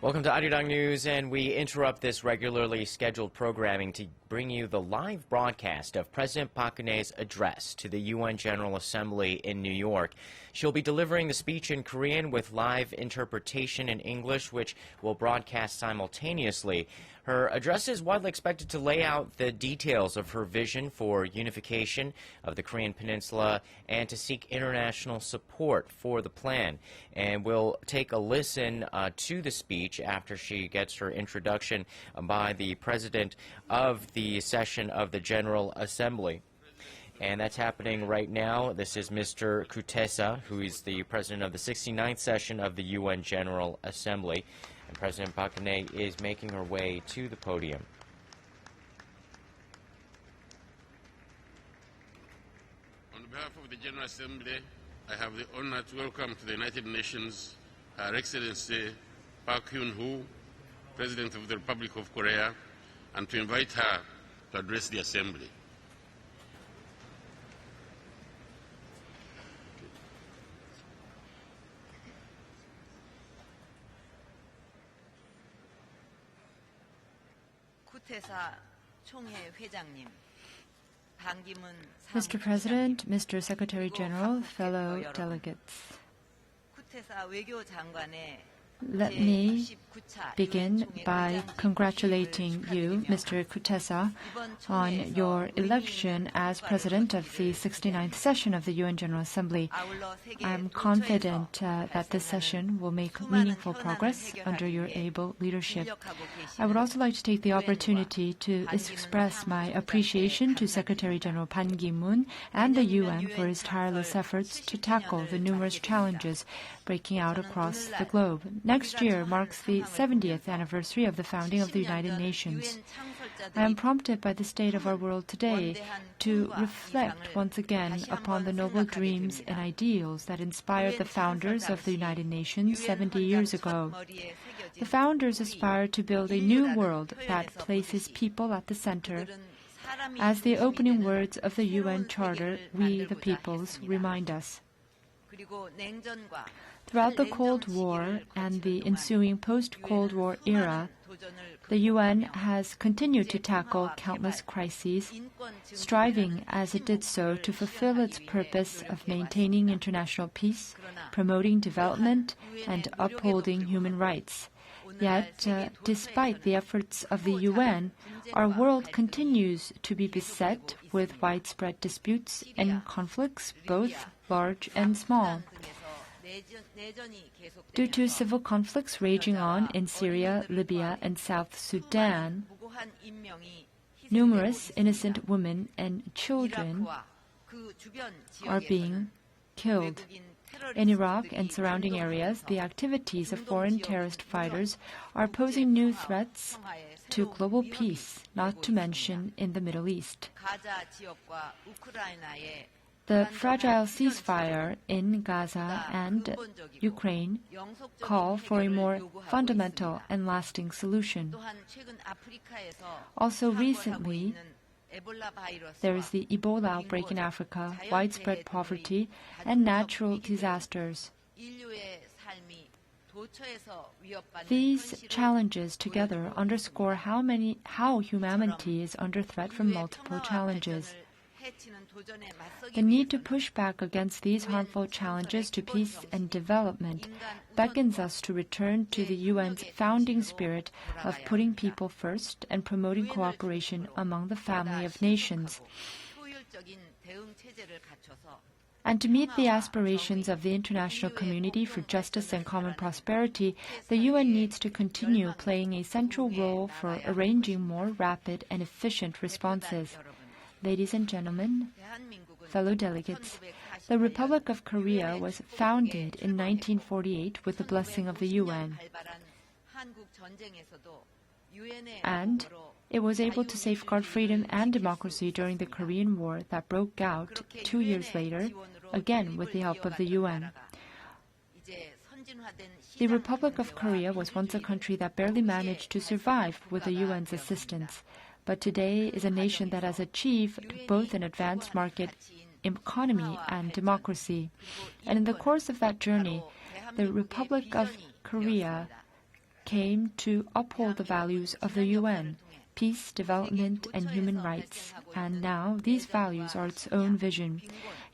Welcome to Arirang News, and we interrupt this regularly scheduled programming to bring you the live broadcast of President Park Geun-hye's address to the UN General Assembly in New York. She'll be delivering the speech in Korean with live interpretation in English, which will broadcast simultaneously. Her address is widely expected to lay out the details of her vision for unification of the Korean peninsula and to seek international support for the plan. And we'll take a listen to the speech after she gets her introduction by the president of the session of the General Assembly. And that's happening right now. This is Mr. Kutesa, who is the president of the 69th session of the UN General Assembly. And President Park Geun-hye is making her way to the podium. On behalf of the General Assembly, I have the honor to welcome to the United Nations Her Excellency Park Geun-hye, President of the Republic of Korea, and to invite her to address the Assembly. Mr. President, Mr. Secretary General, fellow delegates. Let me begin by congratulating you, Mr. Kutesa, on your election as President of the 69th session of the UN General Assembly. I am confident that this session will make meaningful progress under your able leadership. I would also like to take the opportunity to express my appreciation to Secretary General Ban Ki-moon and the UN for his tireless efforts to tackle the numerous challenges breaking out across the globe. Next year marks the 70th anniversary of the founding of the United Nations. I am prompted by the state of our world today to reflect once again upon the noble dreams and ideals that inspired the founders of the United Nations 70 years ago. The founders aspired to build a new world that places people at the center. As the opening words of the UN Charter, we the peoples, remind us. Throughout the Cold War and the ensuing post-Cold War era, the UN has continued to tackle countless crises, striving as it did so to fulfill its purpose of maintaining international peace, promoting development, and upholding human rights. Yet, despite the efforts of the UN, our world continues to be beset with widespread disputes and conflicts, both large and small. Due to civil conflicts raging on in Syria, Libya, and South Sudan, numerous innocent women and children are being killed. In Iraq and surrounding areas, the activities of foreign terrorist fighters are posing new threats to global peace, not to mention in the Middle East. The fragile ceasefire in Gaza and Ukraine call for a more fundamental and lasting solution. Also recently, there is the Ebola outbreak in Africa, widespread poverty, and natural disasters. These challenges together underscore how humanity is under threat from multiple challenges. The need to push back against these harmful challenges to peace and development beckons us to return to the UN's founding spirit of putting people first and promoting cooperation among the family of nations. And to meet the aspirations of the international community for justice and common prosperity, the UN needs to continue playing a central role for arranging more rapid and efficient responses. Ladies and gentlemen, fellow delegates, the Republic of Korea was founded in 1948 with the blessing of the UN. And it was able to safeguard freedom and democracy during the Korean War that broke out 2 years later, again with the help of the UN. The Republic of Korea was once a country that barely managed to survive with the UN's assistance, but today is a nation that has achieved both an advanced market economy and democracy. And in the course of that journey, the Republic of Korea came to uphold the values of the UN: peace, development, and human rights. And now these values are its own vision.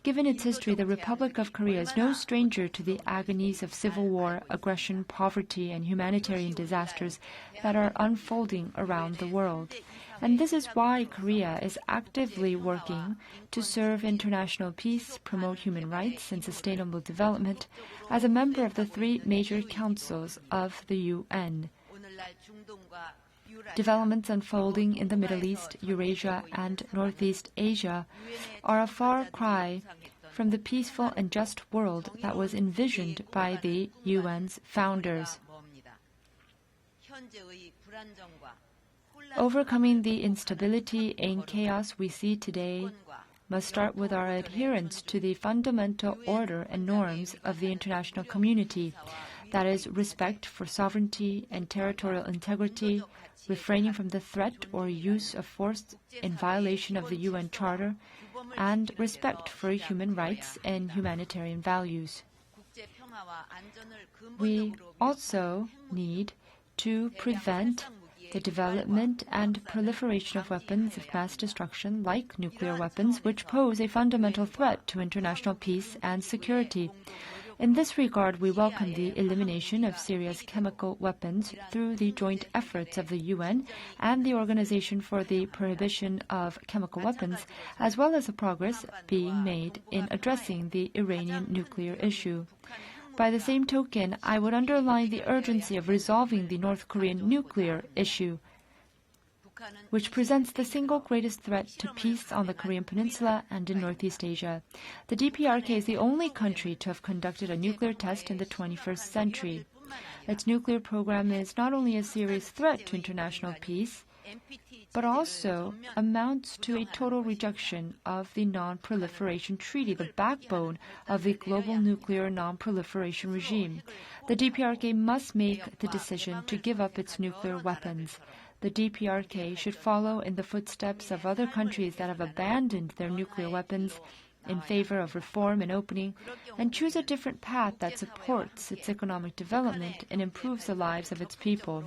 Given its history, the Republic of Korea is no stranger to the agonies of civil war, aggression, poverty, and humanitarian disasters that are unfolding around the world. And this is why Korea is actively working to serve international peace, promote human rights, and sustainable development as a member of the three major councils of the UN. Developments unfolding in the Middle East, Eurasia, and Northeast Asia are a far cry from the peaceful and just world that was envisioned by the UN's founders. Overcoming the instability and chaos we see today must start with our adherence to the fundamental order and norms of the international community, that is, respect for sovereignty and territorial integrity, refraining from the threat or use of force in violation of the UN Charter, and respect for human rights and humanitarian values. We also need to prevent the development and proliferation of weapons of mass destruction like nuclear weapons, which pose a fundamental threat to international peace and security. In this regard, we welcome the elimination of Syria's chemical weapons through the joint efforts of the UN and the Organization for the Prohibition of Chemical Weapons, as well as the progress being made in addressing the Iranian nuclear issue. By the same token, I would underline the urgency of resolving the North Korean nuclear issue, which presents the single greatest threat to peace on the Korean peninsula and in Northeast Asia. The DPRK is the only country to have conducted a nuclear test in the 21st century. Its nuclear program is not only a serious threat to international peace, but also amounts to a total rejection of the Non-Proliferation Treaty, the backbone of the global nuclear non-proliferation regime. The DPRK must make the decision to give up its nuclear weapons. The DPRK should follow in the footsteps of other countries that have abandoned their nuclear weapons in favor of reform and opening, and choose a different path that supports its economic development and improves the lives of its people.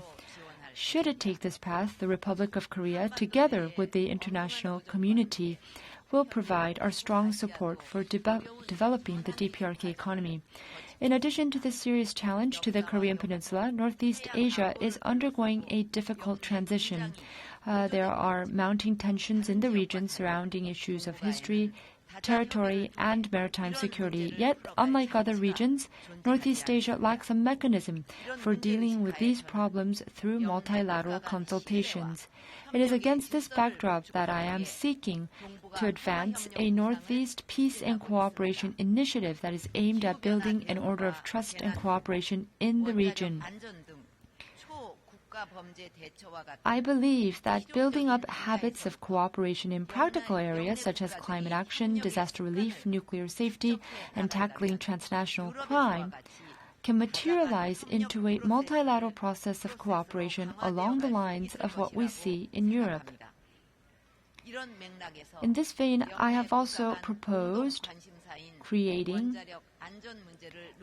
Should it take this path, the Republic of Korea, together with the international community, will provide our strong support for developing the DPRK economy. In addition to this serious challenge to the Korean peninsula, Northeast Asia is undergoing a difficult transition. There are mounting tensions in the region surrounding issues of history, territory, and maritime security. Yet, unlike other regions, Northeast Asia lacks a mechanism for dealing with these problems through multilateral consultations. It is against this backdrop that I am seeking to advance a Northeast Peace and Cooperation initiative that is aimed at building an order of trust and cooperation in the region. I believe that building up habits of cooperation in practical areas such as climate action, disaster relief, nuclear safety, and tackling transnational crime can materialize into a multilateral process of cooperation along the lines of what we see in Europe. In this vein, I have also proposed creating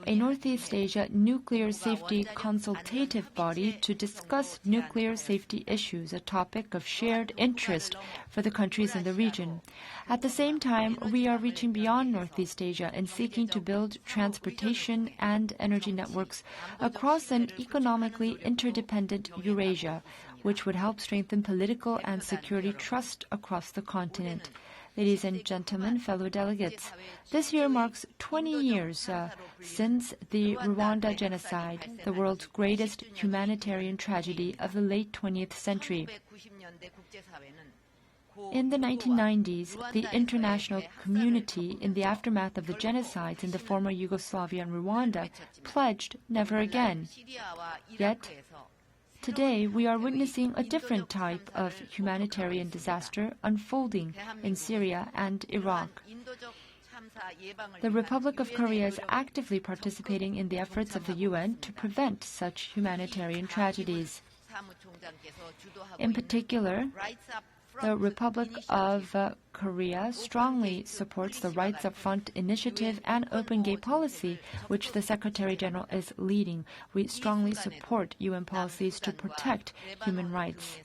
a Northeast Asia nuclear safety consultative body to discuss nuclear safety issues, a topic of shared interest for the countries in the region. At the same time, we are reaching beyond Northeast Asia and seeking to build transportation and energy networks across an economically interdependent Eurasia, which would help strengthen political and security trust across the continent. Ladies and gentlemen, fellow delegates, this year marks 20 years since the Rwanda genocide, the world's greatest humanitarian tragedy of the late 20th century. In the 1990s, the international community, in the aftermath of the genocides in the former Yugoslavia and Rwanda, pledged never again. Yet, today, we are witnessing a different type of humanitarian disaster unfolding in Syria and Iraq. The Republic of Korea is actively participating in the efforts of the UN to prevent such humanitarian tragedies. In particular, The Republic of Korea strongly supports the Rights Up Front initiative and open gay policy, which the Secretary General is leading. We strongly support UN policies to protect human rights.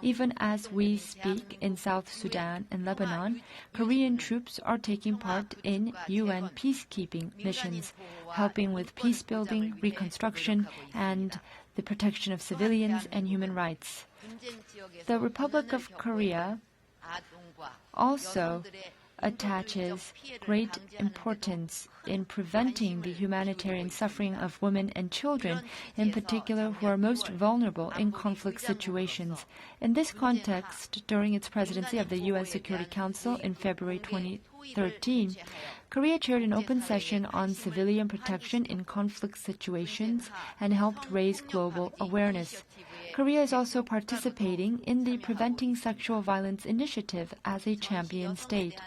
Even as we speak in South Sudan and Lebanon, Korean troops are taking part in UN peacekeeping missions, helping with peace building, reconstruction, and the protection of civilians and human rights. The Republic of Korea also attaches great importance in preventing the humanitarian suffering of women and children, in particular who are most vulnerable in conflict situations. In this context, during its presidency of the UN Security Council in February 2013, Korea chaired an open session on civilian protection in conflict situations and helped raise global awareness. Korea is also participating in the Preventing Sexual Violence Initiative as a champion state.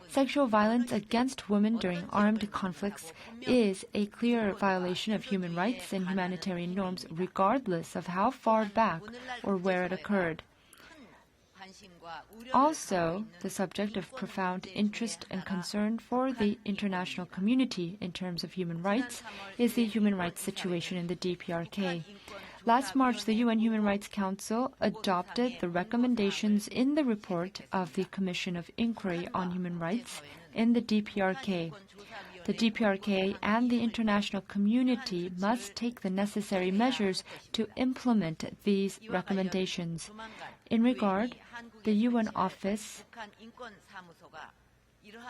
Sexual violence against women during armed conflicts is a clear violation of human rights and humanitarian norms, regardless of how far back or where it occurred. Also, the subject of profound interest and concern for the international community in terms of human rights is the human rights situation in the DPRK. Last March, the UN Human Rights Council adopted the recommendations in the report of the Commission of Inquiry on Human Rights in the DPRK. The DPRK and the international community must take the necessary measures to implement these recommendations. In regard, the UN office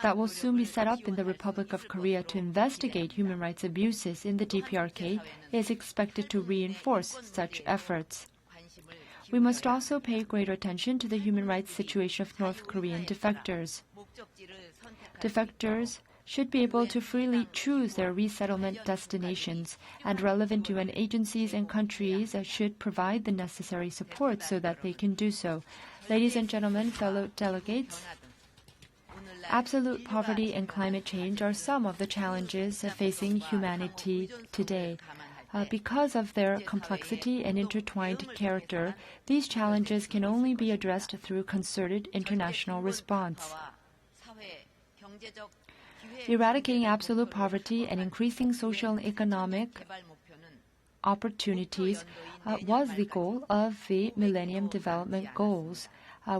that will soon be set up in the Republic of Korea to investigate human rights abuses in the DPRK is expected to reinforce such efforts. We must also pay greater attention to the human rights situation of North Korean defectors. Defectors should be able to freely choose their resettlement destinations, and relevant UN agencies and countries should provide the necessary support so that they can do so. Ladies and gentlemen, fellow delegates, absolute poverty and climate change are some of the challenges facing humanity today. Because of their complexity and intertwined character, these challenges can only be addressed through concerted international response. Eradicating absolute poverty and increasing social and economic opportunities was the goal of the Millennium Development Goals.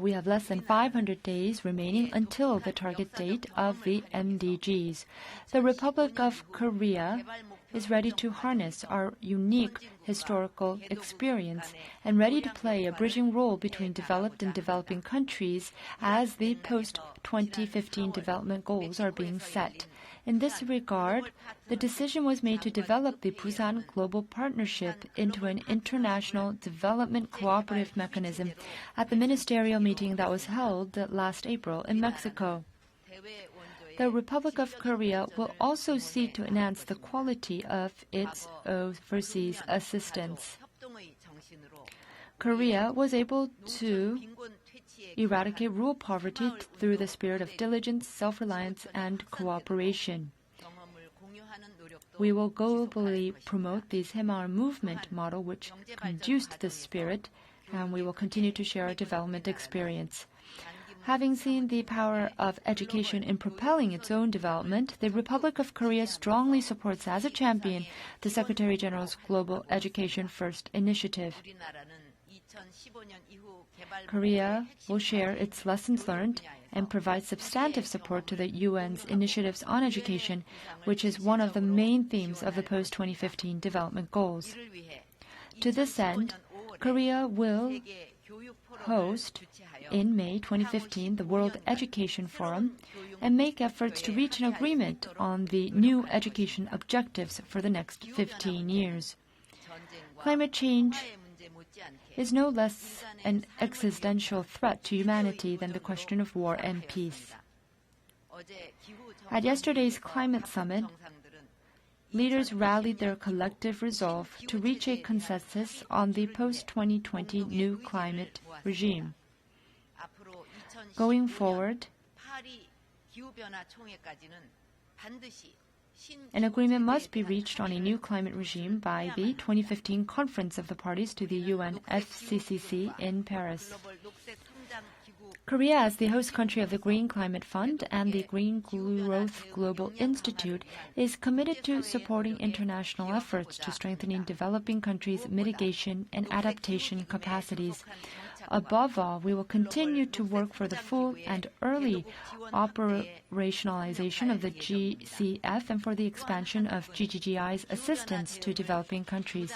We have less than 500 days remaining until the target date of the MDGs. The Republic of Korea is ready to harness our unique historical experience and ready to play a bridging role between developed and developing countries as the post-2015 development goals are being set. In this regard, the decision was made to develop the Busan Global Partnership into an international development cooperative mechanism at the ministerial meeting that was held last April in Mexico. The Republic of Korea will also seek to enhance the quality of its overseas assistance. Korea was able to eradicate rural poverty through the spirit of diligence, self-reliance, and cooperation. We will globally promote the Semaul movement model, which conduced this spirit, and we will continue to share our development experience. Having seen the power of education in propelling its own development, the Republic of Korea strongly supports as a champion the Secretary General's Global Education First initiative. Korea will share its lessons learned and provide substantive support to the UN's initiatives on education, which is one of the main themes of the post-2015 development goals. To this end, Korea will host in May 2015 the World Education Forum and make efforts to reach an agreement on the new education objectives for the next 15 years. Climate change is no less an existential threat to humanity than the question of war and peace. At yesterday's climate summit, leaders rallied their collective resolve to reach a consensus on the post-2020 new climate regime. Going forward, an agreement must be reached on a new climate regime by the 2015 Conference of the Parties to the UNFCCC in Paris. Korea, as the host country of the Green Climate Fund and the Green Growth Global Institute, is committed to supporting international efforts to strengthening developing countries' mitigation and adaptation capacities. Above all, we will continue to work for the full and early operationalization of the GCF and for the expansion of GGGI's assistance to developing countries.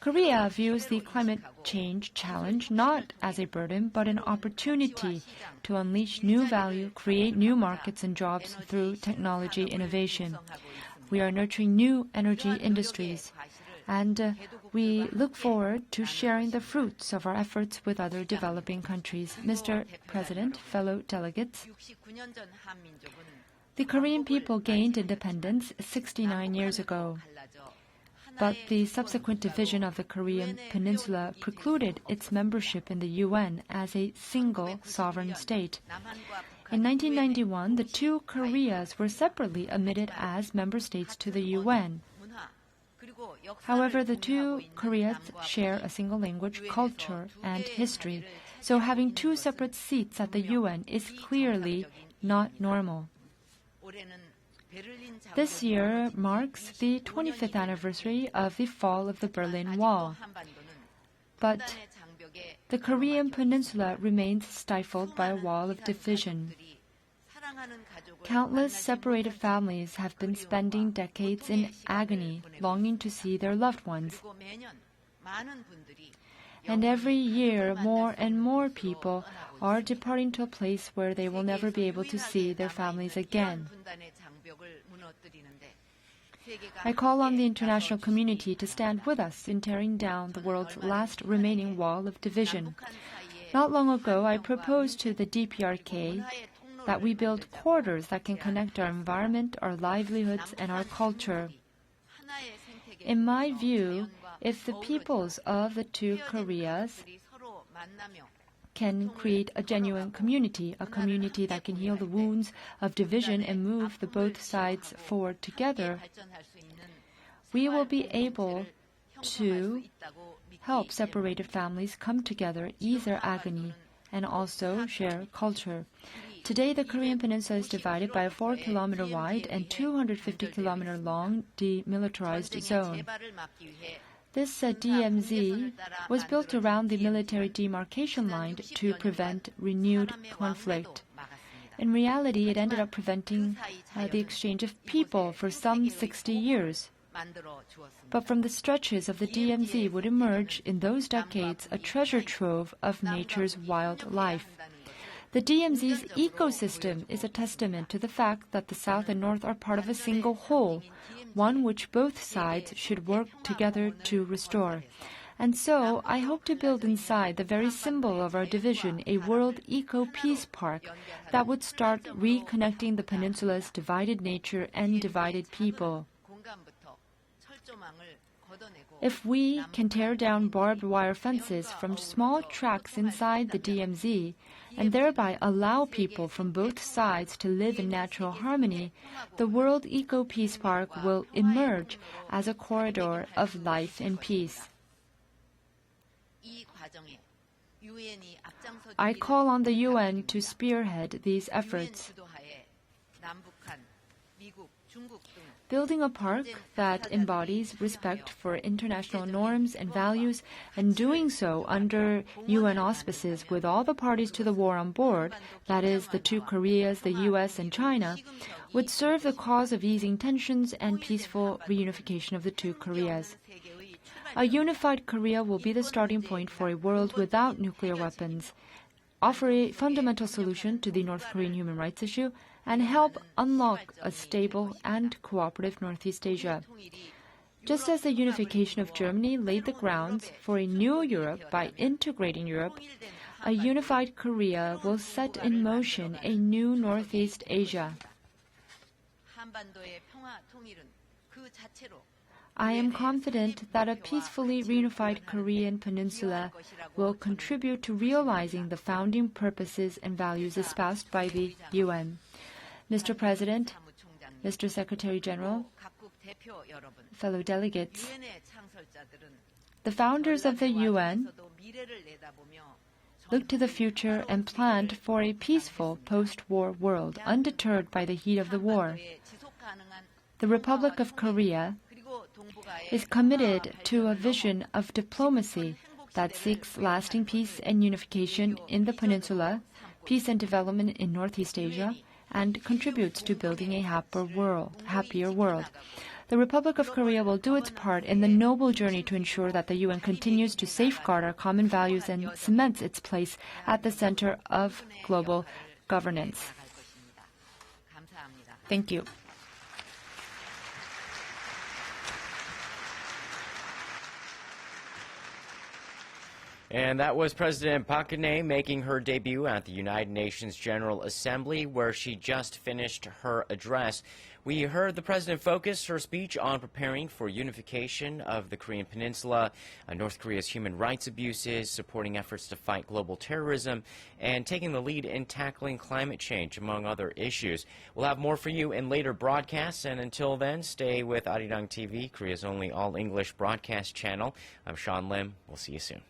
Korea views the climate change challenge not as a burden, but an opportunity to unleash new value, create new markets and jobs through technology innovation. We are nurturing new energy industries, and we look forward to sharing the fruits of our efforts with other developing countries. Mr. President, fellow delegates, the Korean people gained independence 69 years ago. But the subsequent division of the Korean peninsula precluded its membership in the UN as a single sovereign state. In 1991, the two Koreas were separately admitted as member states to the UN. However, the two Koreas share a single language, culture, and history, so having two separate seats at the UN is clearly not normal. This year marks the 25th anniversary of the fall of the Berlin Wall. But the Korean peninsula remains stifled by a wall of division. Countless separated families have been spending decades in agony, longing to see their loved ones. And every year, more and more people are departing to a place where they will never be able to see their families again. I call on the international community to stand with us in tearing down the world's last remaining wall of division. Not long ago, I proposed to the DPRK that we build corridors that can connect our environment, our livelihoods, and our culture. In my view, if the peoples of the two Koreas can create a genuine community, a community that can heal the wounds of division and move the both sides forward together, we will be able to help separated families come together, ease their agony, and also share culture. Today, the Korean peninsula is divided by a 4-kilometer wide and 250-kilometer long demilitarized zone. This DMZ was built around the military demarcation line to prevent renewed conflict. In reality, it ended up preventing the exchange of people for some 60 years. But from the stretches of the DMZ would emerge in those decades a treasure trove of nature's wildlife. The DMZ's ecosystem is a testament to the fact that the South and North are part of a single whole, one which both sides should work together to restore. And so, I hope to build inside the very symbol of our division a World Eco-Peace Park that would start reconnecting the peninsula's divided nature and divided people. If we can tear down barbed wire fences from small tracts inside the DMZ and thereby allow people from both sides to live in natural harmony, the World Eco-Peace Park will emerge as a corridor of life and peace. I call on the UN to spearhead these efforts. Building a park that embodies respect for international norms and values, and doing so under UN auspices with all the parties to the war on board, that is, the two Koreas, the US, and China, would serve the cause of easing tensions and peaceful reunification of the two Koreas. A unified Korea will be the starting point for a world without nuclear weapons, offer a fundamental solution to the North Korean human rights issue, and help unlock a stable and cooperative Northeast Asia. Just as the unification of Germany laid the grounds for a new Europe by integrating Europe, a unified Korea will set in motion a new Northeast Asia. I am confident that a peacefully reunified Korean peninsula will contribute to realizing the founding purposes and values espoused by the UN. Mr. President, Mr. Secretary General, fellow delegates, the founders of the UN looked to the future and planned for a peaceful post-war world, undeterred by the heat of the war. The Republic of Korea is committed to a vision of diplomacy that seeks lasting peace and unification in the peninsula, peace and development in Northeast Asia, and contributes to building a happier world. The Republic of Korea will do its part in the noble journey to ensure that the UN continues to safeguard our common values and cements its place at the center of global governance. Thank you. And that was President Park Geun-hye making her debut at the United Nations General Assembly, where she just finished her address. We heard the president focus her speech on preparing for unification of the Korean Peninsula, North Korea's human rights abuses, supporting efforts to fight global terrorism, and taking the lead in tackling climate change, among other issues. We'll have more for you in later broadcasts, and until then, stay with Arirang TV, Korea's only all-English broadcast channel. I'm Sean Lim. We'll see you soon.